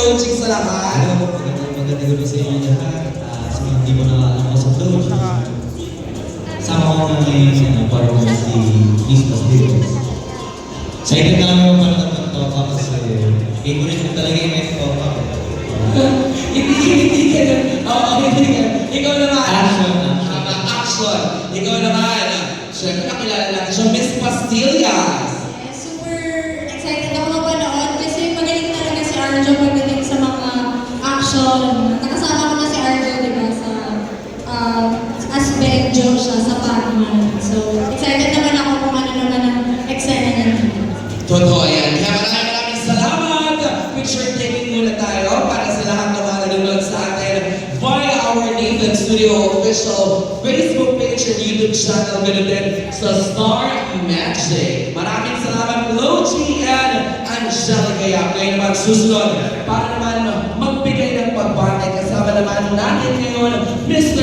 Logic sa lahat. Magandang gabi sa inyo lahat. Sa mga hindi mo nakakalaman sa vlog. Sama ko nga ngayon partner si Miss Pastil. Excited na lang naman para nagpag-toka kasi favorite ko talaga yung may toka. Hindi ka na. Oo, hindi ka. Ikaw naman. Action. Action. Ikaw naman. Siyempre nakilala natin siya, Miss Pastillas. Super excited ako mapanood kasi magaling talaga si Arjo pagdating sa mga action. Nakasama ko na si Arjo, di ba, sa as Benjo siya sa Pac-Man. So, excited naman ako kung ano naman ang eksena niya. Totoo yan. Kaya maraming salamat. Picture taking muna tayo para sa lahat ng mga nanonood sa atin via our Nathan Studio official Facebook page and YouTube channel. Ganun din sa Star Magic. Maraming salamat, Logi and Angelica Yap. Ngayon naman susunod para naman magbigay ng pagbati. Kasama naman natin ngayon, Mr.